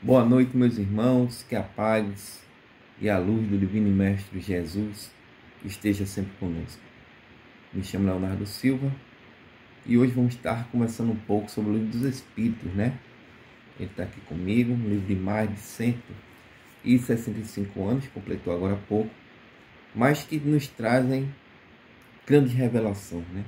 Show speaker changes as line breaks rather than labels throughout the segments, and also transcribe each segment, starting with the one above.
Boa noite, meus irmãos, que a paz e a luz do Divino Mestre Jesus esteja sempre conosco. Me chamo Leonardo Silva e hoje vamos estar conversando um pouco sobre o Livro dos Espíritos, né? Ele está aqui comigo, um livro de mais de 165 anos, completou agora há pouco, mas que nos trazem grandes revelações, né?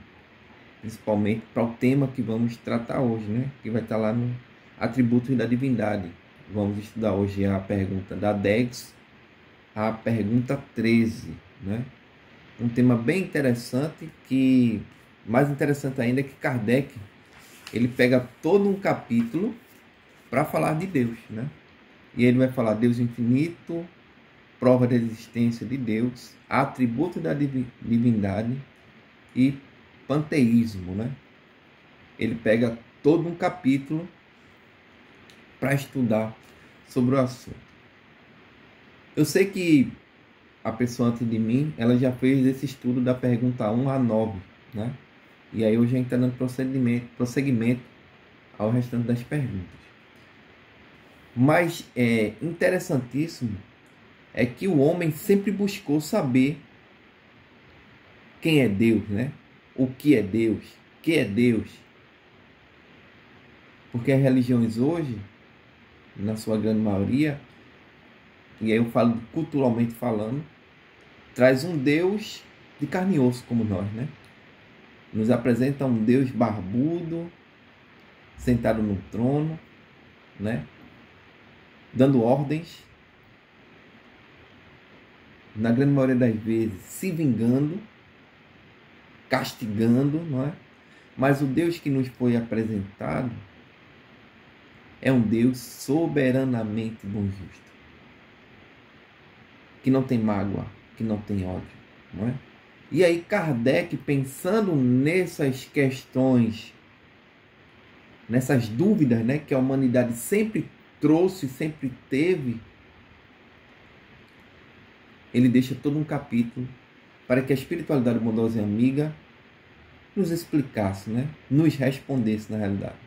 Principalmente para o tema que vamos tratar hoje, né? Que vai estar lá no Atributos da Divindade. Vamos estudar hoje a pergunta da 10 à pergunta 13, né? Um tema bem interessante, que mais interessante ainda é que Kardec ele pega todo um capítulo para falar de Deus, né? E ele vai falar Deus infinito, prova da existência de Deus, atributo da divindade e panteísmo, né? Ele pega todo um capítulo para estudar sobre o assunto. Eu sei que a pessoa antes de mim, ela já fez esse estudo da pergunta 1 a 9, né? E aí hoje a gente está dando prosseguimento ao restante das perguntas. Mas é interessantíssimo é que o homem sempre buscou saber quem é Deus, né? O que é Deus? Que é Deus? Porque as religiões hoje, na sua grande maioria, e aí eu falo culturalmente falando, traz um Deus de carne e osso como nós, né? Nos apresenta um Deus barbudo, sentado no trono, né? Dando ordens, na grande maioria das vezes se vingando, castigando, não é? Mas o Deus que nos foi apresentado é um Deus soberanamente bom e justo, que não tem mágoa, que não tem ódio, não é? E aí Kardec, pensando nessas questões, nessas dúvidas, né, que a humanidade sempre trouxe, sempre teve, ele deixa todo um capítulo para que a espiritualidade bondosa e amiga nos explicasse, né, nos respondesse na realidade.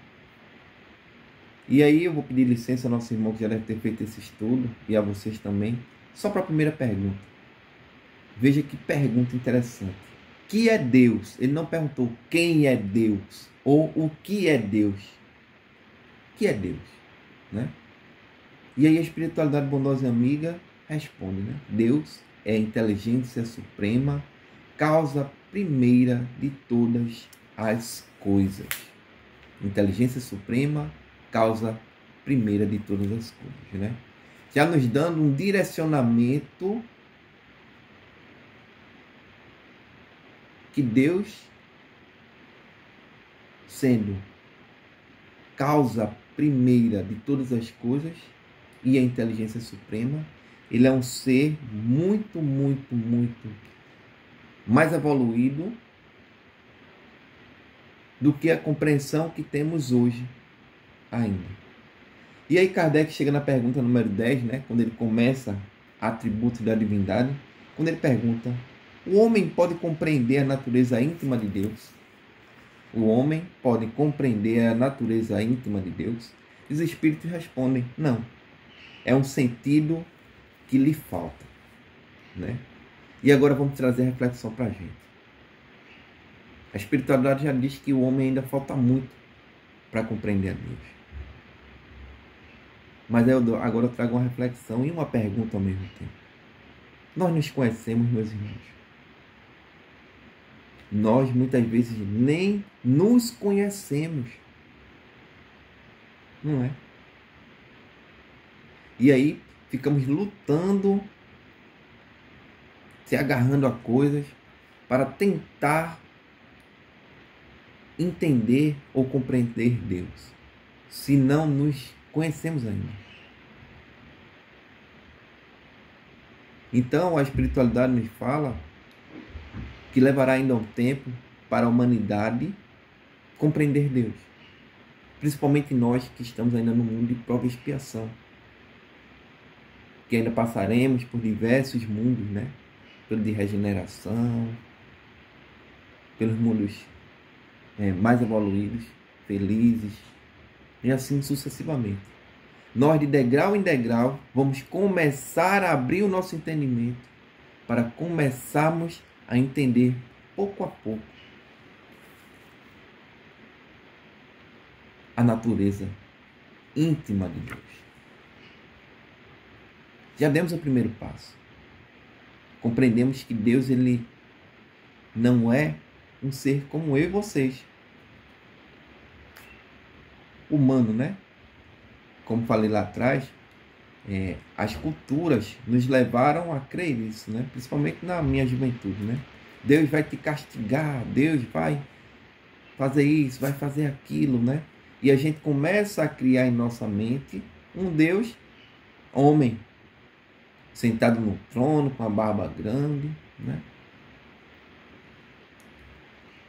E aí eu vou pedir licença ao nosso irmão que já deve ter feito esse estudo, e a vocês também, só para a primeira pergunta. Veja que pergunta interessante. Que é Deus? Ele não perguntou quem é Deus ou o que é Deus. O que é Deus, né? E aí a espiritualidade bondosa e amiga responde, né? Deus é a inteligência suprema, causa primeira de todas as coisas. Inteligência suprema, causa primeira de todas as coisas, né? Já nos dando um direcionamento que Deus, sendo causa primeira de todas as coisas e a inteligência suprema, ele é um ser muito, muito, muito mais evoluído do que a compreensão que temos hoje ainda. E aí Kardec chega na pergunta número 10, né, quando ele começa atributos da divindade, quando ele pergunta: o homem pode compreender a natureza íntima de Deus? O homem pode compreender a natureza íntima de Deus? E os espíritos respondem: não. É um sentido que lhe falta, né? E agora vamos trazer a reflexão para a gente. A espiritualidade já diz que o homem ainda falta muito para compreender a Deus. Mas agora eu trago uma reflexão e uma pergunta ao mesmo tempo. Nós nos conhecemos, meus irmãos? Nós muitas vezes nem nos conhecemos, não é? E aí ficamos lutando, se agarrando a coisas para tentar entender ou compreender Deus, se não nos conhecemos ainda. Então a espiritualidade nos fala que levará ainda um tempo para a humanidade compreender Deus, principalmente nós que estamos ainda no mundo de prova e expiação, que ainda passaremos por diversos mundos, né? Pelo de regeneração, pelos mundos mais evoluídos, felizes, e assim sucessivamente. Nós, de degrau em degrau, vamos começar a abrir o nosso entendimento para começarmos a entender pouco a pouco a natureza íntima de Deus. Já demos o primeiro passo. Compreendemos que Deus, ele não é um ser como eu e vocês. Humano, né? Como falei lá atrás, as culturas nos levaram a crer nisso, né? Principalmente na minha juventude, né? Deus vai te castigar, Deus vai fazer isso, vai fazer aquilo, né? E a gente começa a criar em nossa mente um Deus homem, sentado no trono, com a barba grande, né?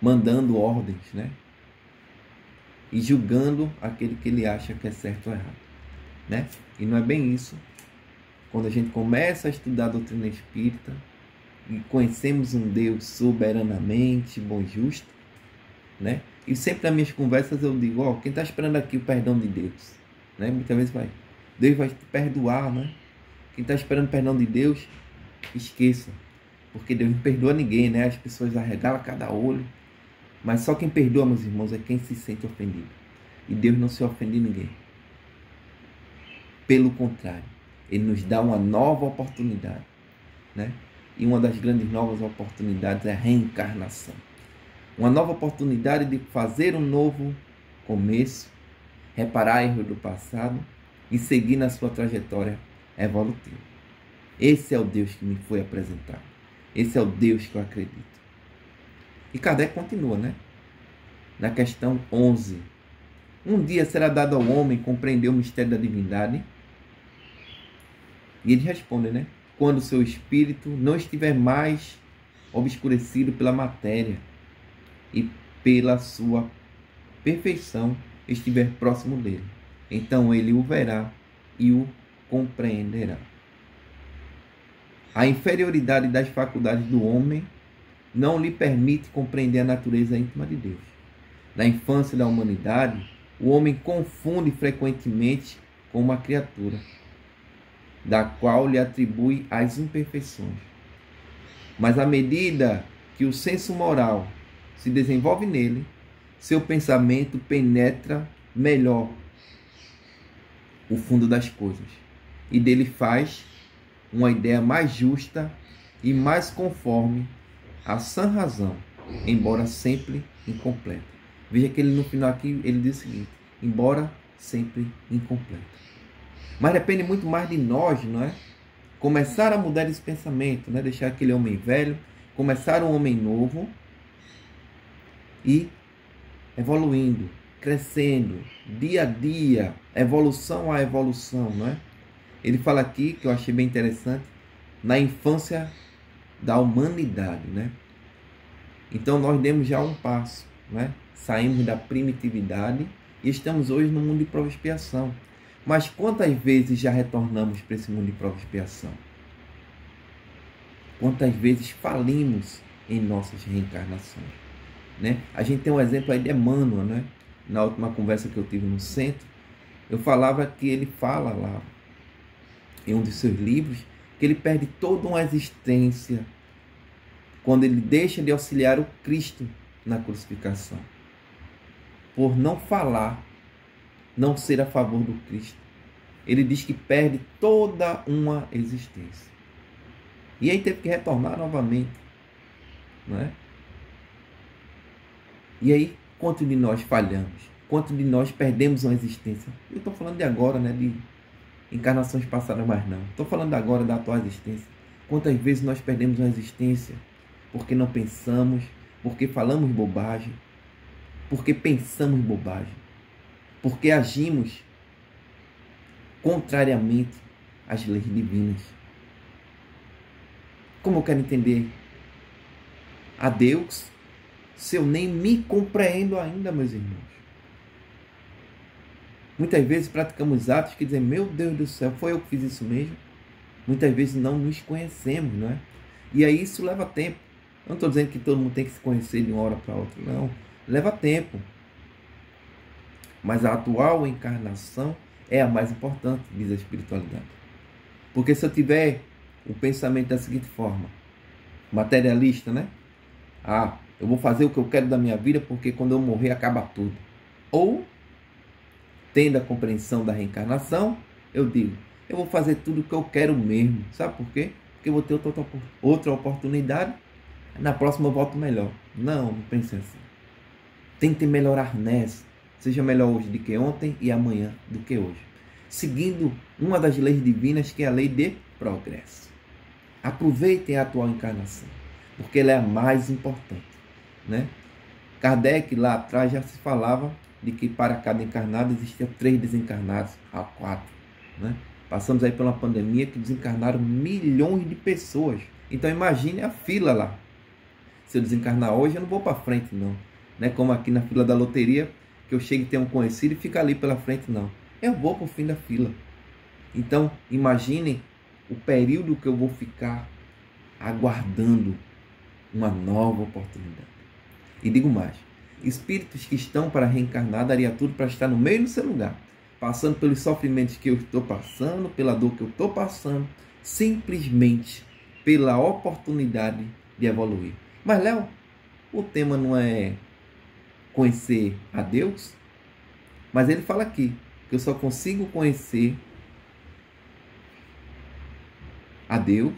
Mandando ordens, né? E julgando aquele que ele acha que é certo ou errado, né? E não é bem isso. Quando a gente começa a estudar a doutrina espírita e conhecemos um Deus soberanamente bom e justo, né? E sempre nas minhas conversas eu digo, quem está esperando aqui o perdão de Deus, né? Muitas vezes Deus vai te perdoar, né? Quem está esperando o perdão de Deus, esqueça, porque Deus não perdoa ninguém, né? As pessoas arregalam cada olho, mas só quem perdoa, meus irmãos, é quem se sente ofendido. E Deus não se ofende de ninguém. Pelo contrário, Ele nos dá uma nova oportunidade, né? E uma das grandes novas oportunidades é a reencarnação. Uma nova oportunidade de fazer um novo começo, reparar erros do passado e seguir na sua trajetória evolutiva. Esse é o Deus que me foi apresentado. Esse é o Deus que eu acredito. E Kardec continua, né? Na questão 11. Um dia será dado ao homem compreender o mistério da divindade? E ele responde, né? Quando seu espírito não estiver mais obscurecido pela matéria e pela sua perfeição estiver próximo dele. Então ele o verá e o compreenderá. A inferioridade das faculdades do homem não lhe permite compreender a natureza íntima de Deus. Na infância da humanidade, o homem confunde frequentemente com uma criatura, da qual lhe atribui as imperfeições. Mas à medida que o senso moral se desenvolve nele, seu pensamento penetra melhor o fundo das coisas e dele faz uma ideia mais justa e mais conforme à sã razão, embora sempre incompleta. Veja que ele no final aqui ele diz o seguinte: embora sempre incompleta. Mas depende muito mais de nós, não é? Começar a mudar esse pensamento, né? Deixar aquele homem velho, começar um homem novo e evoluindo, crescendo, dia a dia, evolução a evolução, não é? Ele fala aqui, que eu achei bem interessante, na infância da humanidade, né? Então nós demos já um passo, né? Saímos da primitividade e estamos hoje no mundo de prova e expiação. Mas quantas vezes já retornamos para esse mundo de prova e expiação? Quantas vezes falimos em nossas reencarnações, né? A gente tem um exemplo aí de Emmanuel, né? Na última conversa que eu tive no centro, eu falava que ele fala lá em um de seus livros que ele perde toda uma existência quando ele deixa de auxiliar o Cristo na crucificação, por não falar, não ser a favor do Cristo. Ele diz que perde toda uma existência. E aí teve que retornar novamente, não é? E aí, quanto de nós falhamos? Quanto de nós perdemos uma existência? Eu estou falando de agora, né? De encarnações passadas, mas não. Estou falando agora da atual existência. Quantas vezes nós perdemos uma existência porque não pensamos, porque falamos bobagem, porque pensamos bobagem, porque agimos contrariamente às leis divinas. Como eu quero entender a Deus se eu nem me compreendo ainda, meus irmãos? Muitas vezes praticamos atos que dizem, meu Deus do céu, foi eu que fiz isso mesmo? Muitas vezes não nos conhecemos, não é? E aí isso leva tempo. Eu não estou dizendo que todo mundo tem que se conhecer de uma hora para outra, não. Leva tempo. Mas a atual encarnação é a mais importante, diz a espiritualidade. Porque se eu tiver o pensamento da seguinte forma, materialista, né? Eu vou fazer o que eu quero da minha vida porque quando eu morrer acaba tudo. Ou, tendo a compreensão da reencarnação, eu digo, eu vou fazer tudo o que eu quero mesmo. Sabe por quê? Porque eu vou ter outra oportunidade, na próxima eu volto melhor. Não pense assim. Tente melhorar nessa. Seja melhor hoje do que ontem e amanhã do que hoje. Seguindo uma das leis divinas, que é a lei de progresso. Aproveitem a atual encarnação, porque ela é a mais importante, né? Kardec, lá atrás, já se falava de que para cada encarnado existiam 3 desencarnados, a 4, né? Passamos aí pela pandemia que desencarnaram milhões de pessoas. Então imagine a fila lá. Se eu desencarnar hoje, eu não vou para frente, não. Não é como aqui na fila da loteria, que eu chego e tenho um conhecido e fica ali pela frente, não. Eu vou para o fim da fila. Então, imaginem o período que eu vou ficar aguardando uma nova oportunidade. E digo mais, espíritos que estão para reencarnar daria tudo para estar no meio do seu lugar, passando pelos sofrimentos que eu estou passando, pela dor que eu estou passando, simplesmente pela oportunidade de evoluir. Mas, Léo, o tema não é conhecer a Deus? Mas ele fala aqui que eu só consigo conhecer a Deus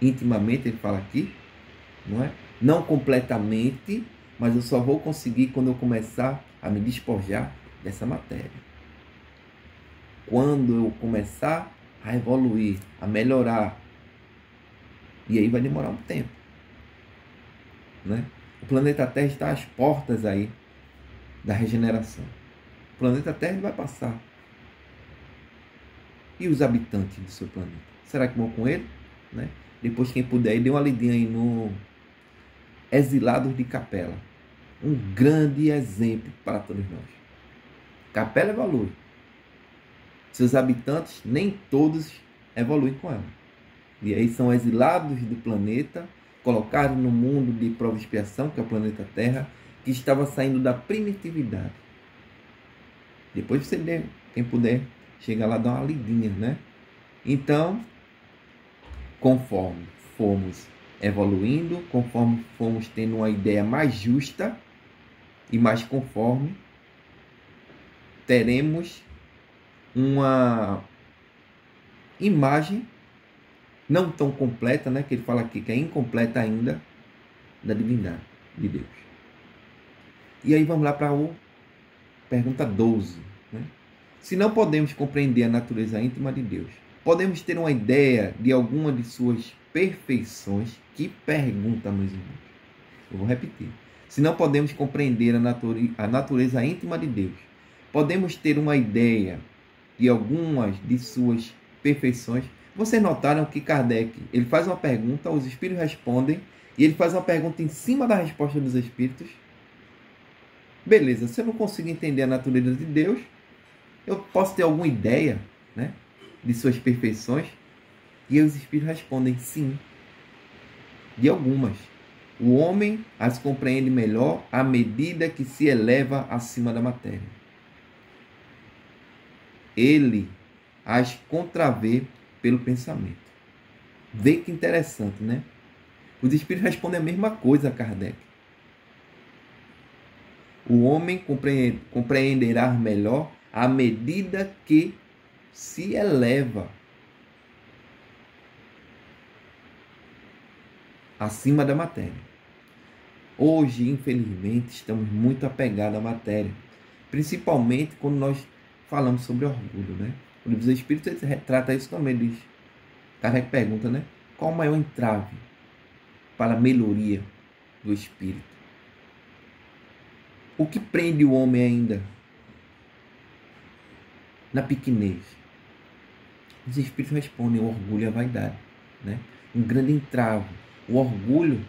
intimamente, ele fala aqui, não é? Não completamente, mas eu só vou conseguir quando eu começar a me despojar dessa matéria. Quando eu começar a evoluir, a melhorar. E aí vai demorar um tempo, né? O planeta Terra está às portas aí da regeneração. O planeta Terra vai passar. E os habitantes do seu planeta? Será que vão com ele? Né? Depois, quem puder, dê uma lidinha aí no Exilados de Capela. Um grande exemplo para todos nós. Capela evolui. Seus habitantes, nem todos evoluem com ela. E aí são exilados do planeta, colocados no mundo de prova e expiação, que é o planeta Terra, que estava saindo da primitividade. Depois você dê, quem puder, chega lá e dá uma lidinha, né? Então, conforme fomos evoluindo, conforme fomos tendo uma ideia mais justa e mais conforme, teremos uma imagem não tão completa, né? Que ele fala aqui que é incompleta ainda, da divindade de Deus. E aí vamos lá para a pergunta 12, né? Se não podemos compreender a natureza íntima de Deus, podemos ter uma ideia de alguma de suas perfeições? Que pergunta, meus irmãos. Eu vou repetir. Se não podemos compreender a natureza íntima de Deus, podemos ter uma ideia de algumas de suas perfeições? Vocês notaram que Kardec, ele faz uma pergunta, os espíritos respondem, e ele faz uma pergunta em cima da resposta dos espíritos? Beleza, se eu não consigo entender a natureza de Deus, eu posso ter alguma ideia, né, de suas perfeições? E os espíritos respondem sim, de algumas. O homem as compreende melhor à medida que se eleva acima da matéria. Ele as contravê pelo pensamento. Vê que interessante, né? Os espíritos respondem a mesma coisa a Kardec. O homem compreenderá melhor à medida que se eleva acima da matéria. Hoje, infelizmente, estamos muito apegados à matéria, principalmente quando nós falamos sobre orgulho, né? O livro dos Espíritos trata isso também, diz. Kardec pergunta, né? Qual o maior entrave para a melhoria do espírito? O que prende o homem ainda na pequenez? Os espíritos respondem: o orgulho e a vaidade, né? Um grande entrave. O orgulho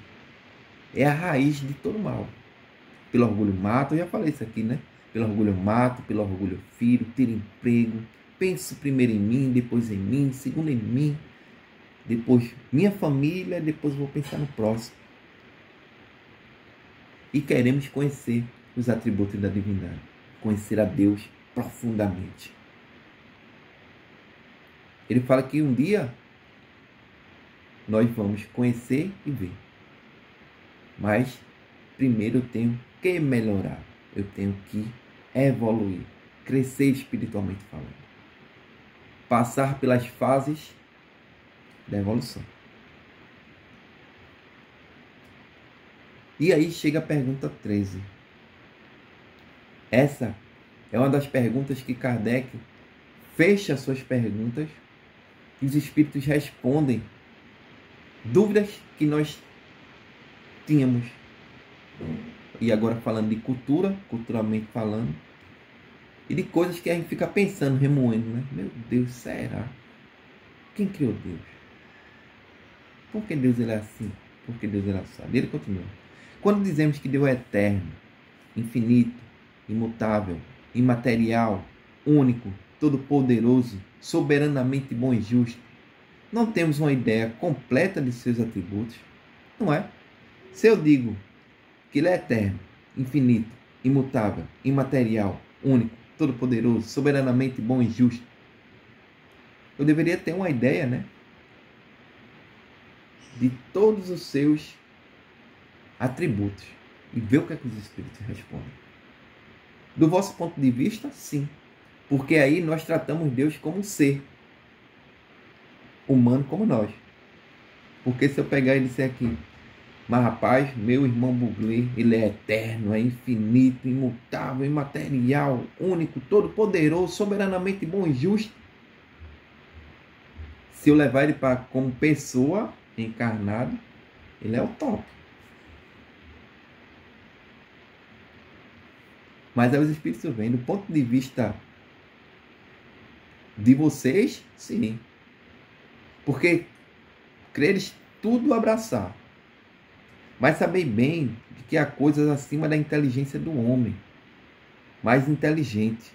é a raiz de todo mal. Pelo orgulho mato, eu já falei isso aqui, né? Pelo orgulho mato, pelo orgulho firo, tiro emprego, penso primeiro em mim, depois em mim, segundo em mim, depois minha família, depois vou pensar no próximo. E queremos conhecer os atributos da divindade, conhecer a Deus profundamente. Ele fala que um dia nós vamos conhecer e ver. Mas primeiro eu tenho que melhorar. Eu tenho que evoluir, crescer espiritualmente falando. Passar pelas fases da evolução. E aí chega a pergunta 13. Essa é uma das perguntas que Kardec fecha suas perguntas e os espíritos respondem dúvidas que nós tínhamos. E agora falando de cultura, culturalmente falando, e de coisas que a gente fica pensando, remoendo, né? Meu Deus, será? Quem criou Deus? Por que Deus ele é assim? Por que Deus ele é assado? E ele continua. Quando dizemos que Deus é eterno, infinito, imutável, imaterial, único, todo-poderoso, soberanamente bom e justo, não temos uma ideia completa de seus atributos, não é? Se eu digo que ele é eterno, infinito, imutável, imaterial, único, todo-poderoso, soberanamente bom e justo, eu deveria ter uma ideia, né? De todos os seus atributos e ver o que é que os espíritos respondem. Do vosso ponto de vista, sim. Porque aí nós tratamos Deus como um ser humano como nós. Porque se eu pegar e disser aqui, mas rapaz, meu irmão Buglé, ele é eterno, é infinito, imutável, imaterial, único, todo-poderoso, soberanamente bom e justo. Se eu levar ele para como pessoa encarnada, ele é o top. Mas aí os espíritos vêm do ponto de vista de vocês, sim. Porque creres tudo abraçar. Mas saber bem que há coisas acima da inteligência do homem, mais inteligente,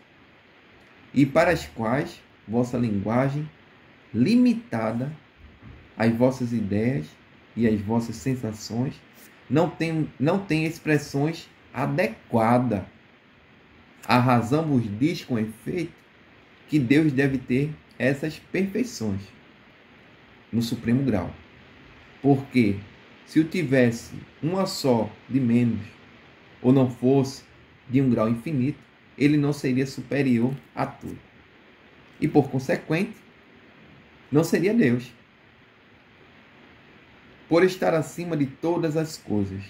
e para as quais vossa linguagem, limitada às vossas ideias e às vossas sensações, não tem expressões adequadas. A razão vos diz com efeito que Deus deve ter essas perfeições no supremo grau. Porque se eu tivesse uma só de menos, ou não fosse de um grau infinito, ele não seria superior a tudo. E por consequente, não seria Deus. Por estar acima de todas as coisas,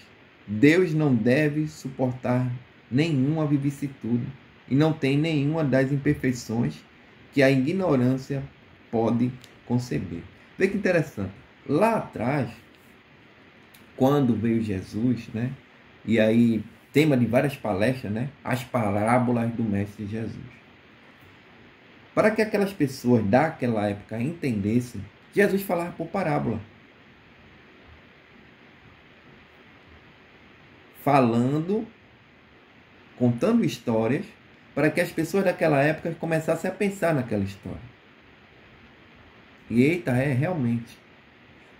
Deus não deve suportar nenhuma vicissitude e não tem nenhuma das imperfeições que a ignorância pode conceber. Vê que interessante. Lá atrás, quando veio Jesus, né? E aí, tema de várias palestras, né? As parábolas do Mestre Jesus. Para que aquelas pessoas daquela época entendessem, Jesus falava por parábola. Falando, contando histórias, para que as pessoas daquela época começassem a pensar naquela história. E eita, realmente.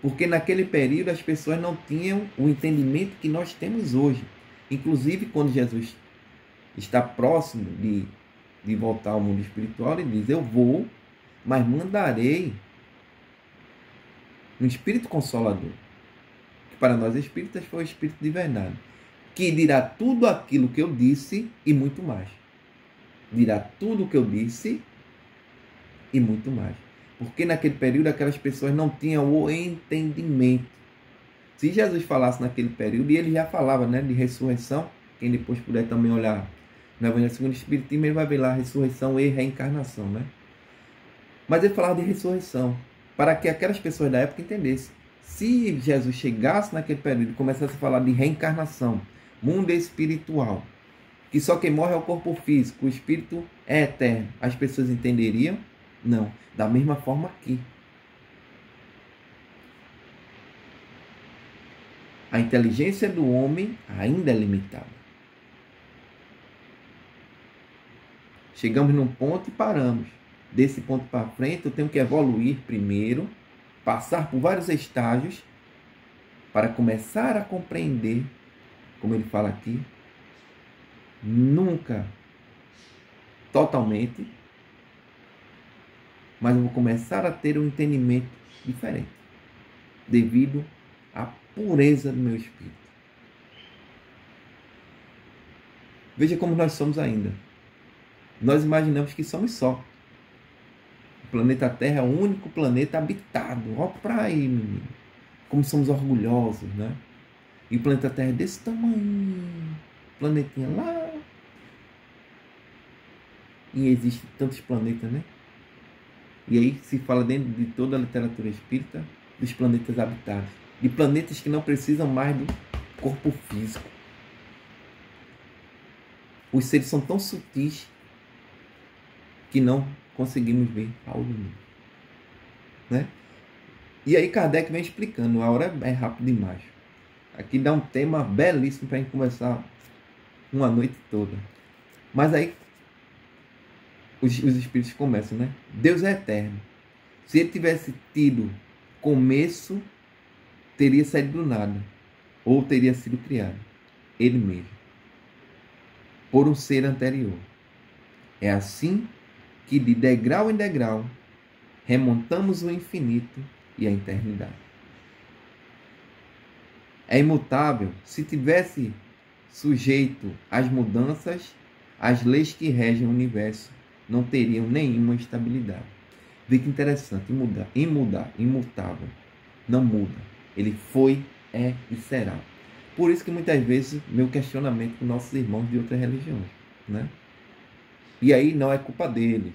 Porque naquele período as pessoas não tinham o entendimento que nós temos hoje. Inclusive, quando Jesus está próximo de voltar ao mundo espiritual, ele diz, eu vou, mas mandarei um Espírito Consolador, que para nós espíritas foi o Espírito de verdade, que dirá tudo aquilo que eu disse e muito mais. Dirá tudo o que eu disse e muito mais. Porque naquele período aquelas pessoas não tinham o entendimento. Se Jesus falasse naquele período, e ele já falava, né, de ressurreição, quem depois puder também olhar no Evangelho segundo o Espiritismo, ele vai ver lá ressurreição e reencarnação, né? Mas ele falava de ressurreição, para que aquelas pessoas da época entendessem. Se Jesus chegasse naquele período e começasse a falar de reencarnação, mundo espiritual, que só quem morre é o corpo físico, o espírito é eterno, as pessoas entenderiam? Não. Da mesma forma aqui. A inteligência do homem ainda é limitada. Chegamos num ponto e paramos. Desse ponto para frente, eu tenho que evoluir primeiro, passar por vários estágios, para começar a compreender, como ele fala aqui, nunca totalmente, mas eu vou começar a ter um entendimento diferente, devido à pureza do meu espírito. Veja como nós somos ainda. Nós imaginamos que somos só. O planeta Terra é o único planeta habitado. Olha para aí, menino. Como somos orgulhosos, né? E o planeta Terra é desse tamanho. Planetinha lá. E existem tantos planetas, né? E aí se fala dentro de toda a literatura espírita dos planetas habitados. De planetas que não precisam mais do corpo físico. Os seres são tão sutis que não conseguimos ver ao mundo, né? E aí Kardec vem explicando, a hora é rápido demais. Aqui dá um tema belíssimo para a gente conversar uma noite toda. Mas aí os espíritos começam, né? Deus é eterno. Se ele tivesse tido começo, teria saído do nada, ou teria sido criado ele mesmo, por um ser anterior. É assim que de degrau em degrau remontamos o infinito e a eternidade. É imutável. Se tivesse sujeito às mudanças, as leis que regem o universo não teriam nenhuma estabilidade. Vê que interessante, imutável. Não muda. Ele foi, é e será. Por isso que muitas vezes meu questionamento com nossos irmãos de outras religiões, né? E aí não é culpa deles.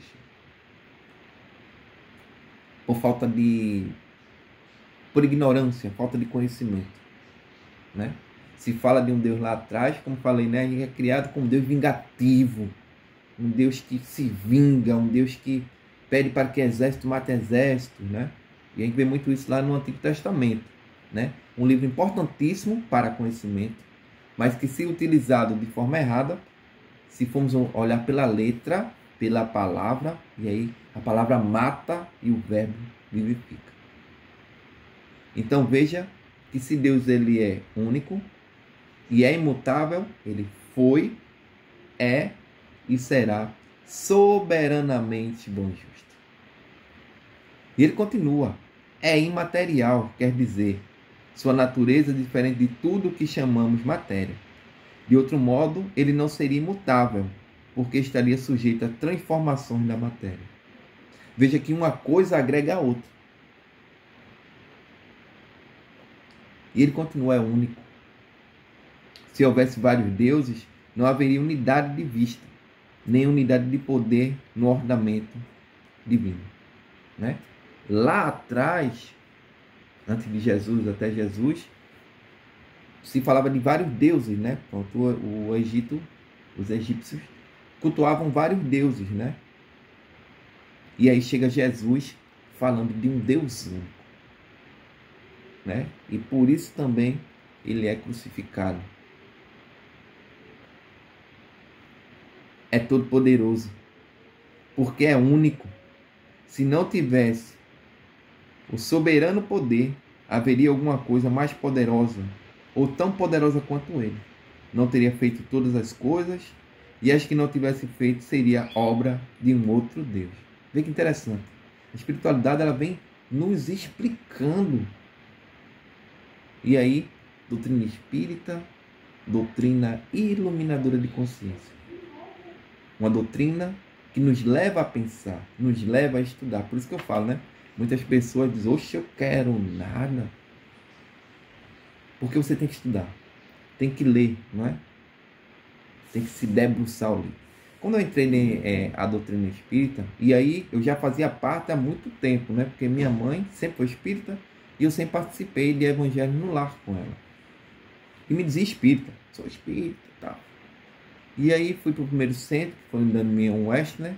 Por ignorância, falta de conhecimento, né? Se fala de um Deus lá atrás, como falei, né? Ele é criado como um Deus vingativo, um Deus que se vinga, um Deus que pede para que exército mate exército, né? E a gente vê muito isso lá no Antigo Testamento, né? Um livro importantíssimo para conhecimento, mas que se utilizado de forma errada, se formos olhar pela letra, pela palavra, e aí a palavra mata e o verbo vivifica. Então veja que se Deus ele é único e é imutável, ele foi, é e será soberanamente bom e justo. E ele continua, é imaterial, quer dizer, sua natureza é diferente de tudo o que chamamos matéria. De outro modo, ele não seria imutável, porque estaria sujeito a transformações da matéria. Veja que uma coisa agrega a outra. E ele continua, é único. Se houvesse vários deuses, não haveria unidade de vista, nem unidade de poder no ornamento divino, né? Lá atrás, antes de Jesus, até Jesus, se falava de vários deuses, né? O Egito, os egípcios cultuavam vários deuses, né? E aí chega Jesus falando de um Deus único, né? E por isso também ele é crucificado. É todo poderoso, porque é único. Se não tivesse o soberano poder, haveria alguma coisa mais poderosa, ou tão poderosa quanto ele. Não teria feito todas as coisas, e as que não tivesse feito seria obra de um outro Deus. Vê que interessante. A espiritualidade ela vem nos explicando. E aí, doutrina espírita, doutrina iluminadora de consciência. Uma doutrina que nos leva a pensar, nos leva a estudar. Por isso que eu falo, né? Muitas pessoas dizem, oxe, eu quero nada. Porque você tem que estudar. Tem que ler, não é? Tem que se debruçar ali. Quando eu entrei na doutrina espírita, e aí eu já fazia parte há muito tempo, né? Porque minha mãe sempre foi espírita e eu sempre participei de evangelho no lar com ela. E me dizia espírita, sou espírita e tal. E aí fui para o primeiro centro, que foi no Damião Oeste, né?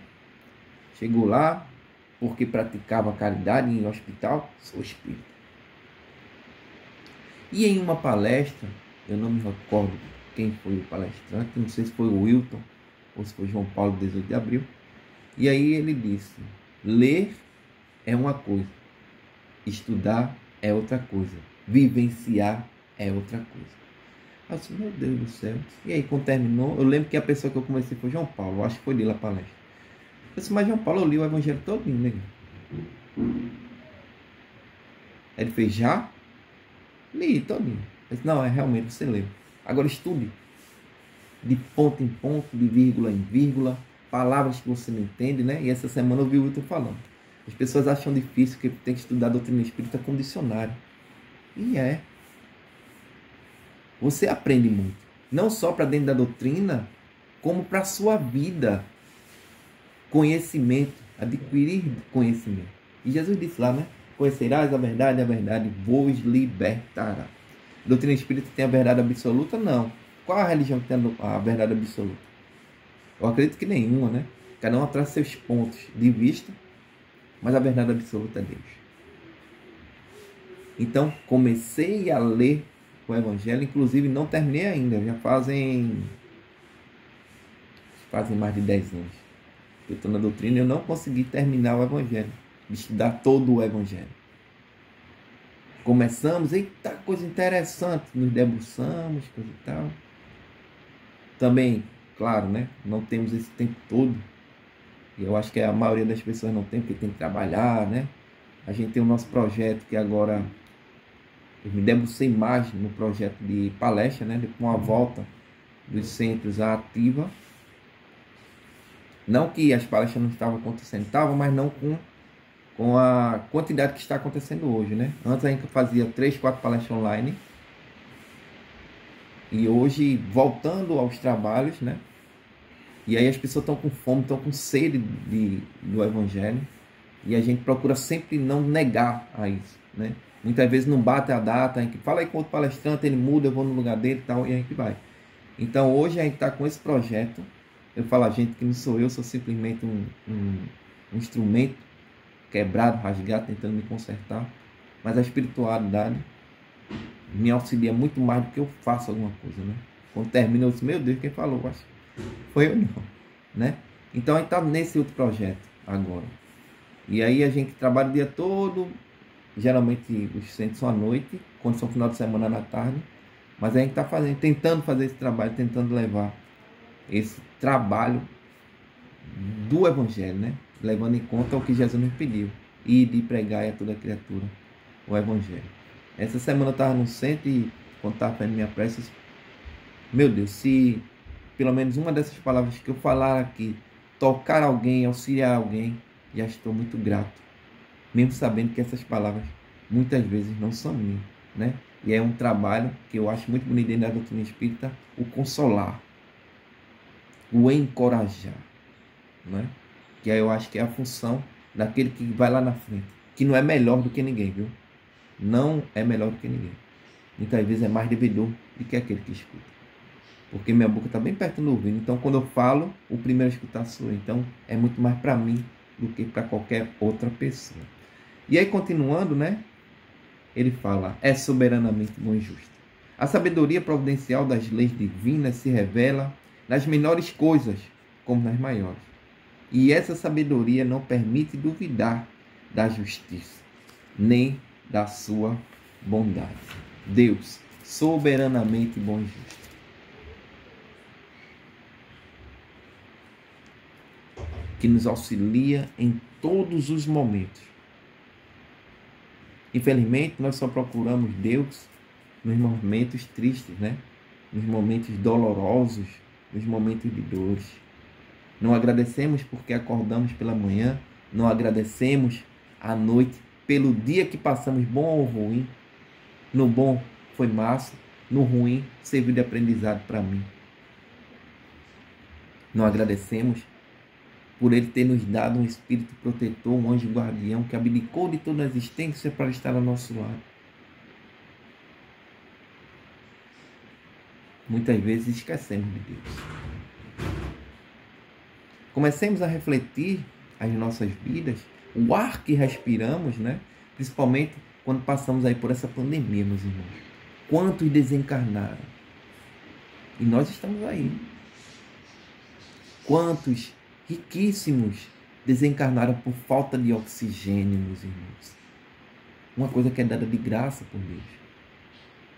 Chegou lá, porque praticava caridade em hospital, sou espírita. E em uma palestra, eu não me recordo quem foi o palestrante, não sei se foi o Wilton ou se foi João Paulo, 18 de abril. E aí ele disse, ler é uma coisa, estudar é outra coisa, vivenciar é outra coisa. Eu disse, meu Deus do céu. E aí quando terminou, eu lembro que a pessoa que eu comecei foi João Paulo, acho que foi dele a palestra. disse, mas João Paulo, eu li o Evangelho todinho, né? Ele fez, já? Li todinho. Eu disse, não, realmente, você leu. Agora estude. De ponto em ponto, de vírgula em vírgula, palavras que você não entende, né? E essa semana eu vi o Wilton falando. As pessoas acham difícil que tem que estudar a doutrina espírita com dicionário. E é. Você aprende muito. Não só para dentro da doutrina, como para a sua vida. Conhecimento. Adquirir conhecimento. E Jesus disse lá, né? Conhecerás a verdade vos libertará. A doutrina espírita tem a verdade absoluta? Não. Qual a religião que tem a verdade absoluta? Eu acredito que nenhuma, né? Cada um traz seus pontos de vista, mas a verdade absoluta é Deus. Então, comecei a ler o Evangelho, inclusive não terminei ainda, já fazem mais de 10 anos. Eu estou na doutrina e eu não consegui terminar o Evangelho, de estudar todo o Evangelho. Começamos, eita, coisa interessante, nos debruçamos, coisa e tal. Também, claro, né? Não temos esse tempo todo. E eu acho que a maioria das pessoas não tem, porque tem que trabalhar, né? A gente tem o nosso projeto que agora eu me debrucei mais no projeto de palestra, né? Com a volta dos centros à ativa. Não que as palestras não estavam acontecendo, estavam, mas não com a quantidade que está acontecendo hoje, né? Antes a gente fazia 3, 4 palestras online. E hoje, voltando aos trabalhos, né? E aí as pessoas estão com fome, estão com sede do Evangelho. E a gente procura sempre não negar a isso, né? Muitas vezes não bate a data, a gente fala aí com outro palestrante, ele muda, eu vou no lugar dele e tal, e a gente vai. Então hoje a gente está com esse projeto. Eu falo a gente que não sou eu, sou simplesmente um instrumento quebrado, rasgado, tentando me consertar. Mas a espiritualidade me auxilia muito mais do que eu faço alguma coisa, né? Quando termina, eu disse, meu Deus, quem falou? Acho que foi eu não, né? Então a gente está nesse outro projeto agora. E aí a gente trabalha o dia todo, geralmente os centros são à noite, quando são final de semana na tarde, mas a gente está tentando fazer esse trabalho, tentando levar esse trabalho do Evangelho, né? Levando em conta o que Jesus nos pediu, e de pregar a toda criatura o Evangelho. Essa semana eu estava no centro e quando estava fazendo minha prece, meu Deus, se pelo menos uma dessas palavras que eu falar aqui tocar alguém, auxiliar alguém, já estou muito grato, mesmo sabendo que essas palavras muitas vezes não são minhas, né? E é um trabalho que eu acho muito bonito dentro da doutrina espírita, o consolar, o encorajar, né? Que aí eu acho que é a função daquele que vai lá na frente, que não é melhor do que ninguém, viu? Não é melhor do que ninguém. Muitas vezes é mais devedor do que aquele que escuta. Porque minha boca está bem perto do ouvido. Então, quando eu falo, o primeiro a escutar sou eu. Então, é muito mais para mim do que para qualquer outra pessoa. E aí, continuando, né? Ele fala, é soberanamente bom e justo. A sabedoria providencial das leis divinas se revela nas menores coisas, como nas maiores. E essa sabedoria não permite duvidar da justiça, nem da sua bondade. Deus, soberanamente bom e justo. Que nos auxilia em todos os momentos. Infelizmente, nós só procuramos Deus nos momentos tristes, né? Nos momentos dolorosos, nos momentos de dores. Não agradecemos porque acordamos pela manhã, não agradecemos à noite pelo dia que passamos, bom ou ruim. No bom foi massa, no ruim serviu de aprendizado para mim. Não agradecemos por Ele ter nos dado um espírito protetor, um anjo guardião que abdicou de toda a existência para estar ao nosso lado. Muitas vezes esquecemos de Deus. Comecemos a refletir as nossas vidas, o ar que respiramos, né? Principalmente quando passamos aí por essa pandemia, meus irmãos. Quantos desencarnaram? E nós estamos aí. Quantos riquíssimos desencarnaram por falta de oxigênio, meus irmãos? Uma coisa que é dada de graça por Deus.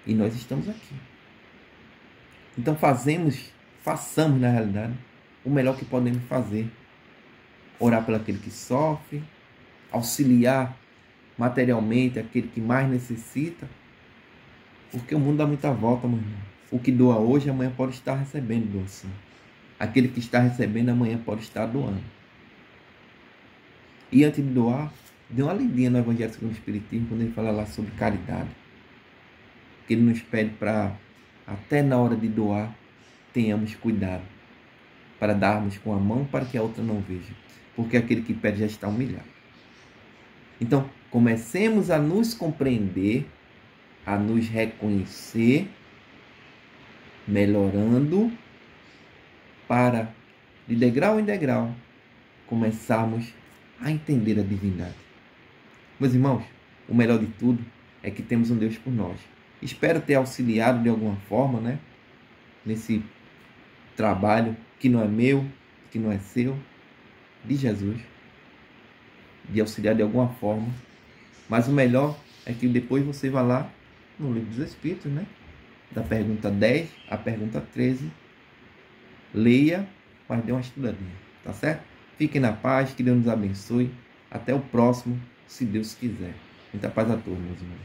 E nós estamos aqui. Então façamos na realidade o melhor que podemos fazer. orar pelo aquele que sofre, auxiliar materialmente aquele que mais necessita, porque o mundo dá muita volta, meu irmão. O que doa hoje, amanhã pode estar recebendo doação. Aquele que está recebendo, amanhã pode estar doando. E antes de doar, dê uma lidinha no Evangelho segundo o Espiritismo, quando ele fala lá sobre caridade. Que ele nos pede para, até na hora de doar, tenhamos cuidado, para darmos com a mão para que a outra não veja, porque aquele que pede já está humilhado. Então, comecemos a nos compreender, a nos reconhecer, melhorando, para, de degrau em degrau, começarmos a entender a divindade. Meus irmãos, o melhor de tudo é que temos um Deus por nós. Espero ter auxiliado de alguma forma, né? Nesse trabalho que não é meu, que não é seu, de Jesus, de auxiliar de alguma forma. Mas o melhor é que depois você vá lá no Livro dos Espíritos, né? Da pergunta 10 à pergunta 13. Leia, mas dê uma estudadinha, tá certo? Fiquem na paz, que Deus nos abençoe. Até o próximo, se Deus quiser. Muita paz a todos, meus irmãos.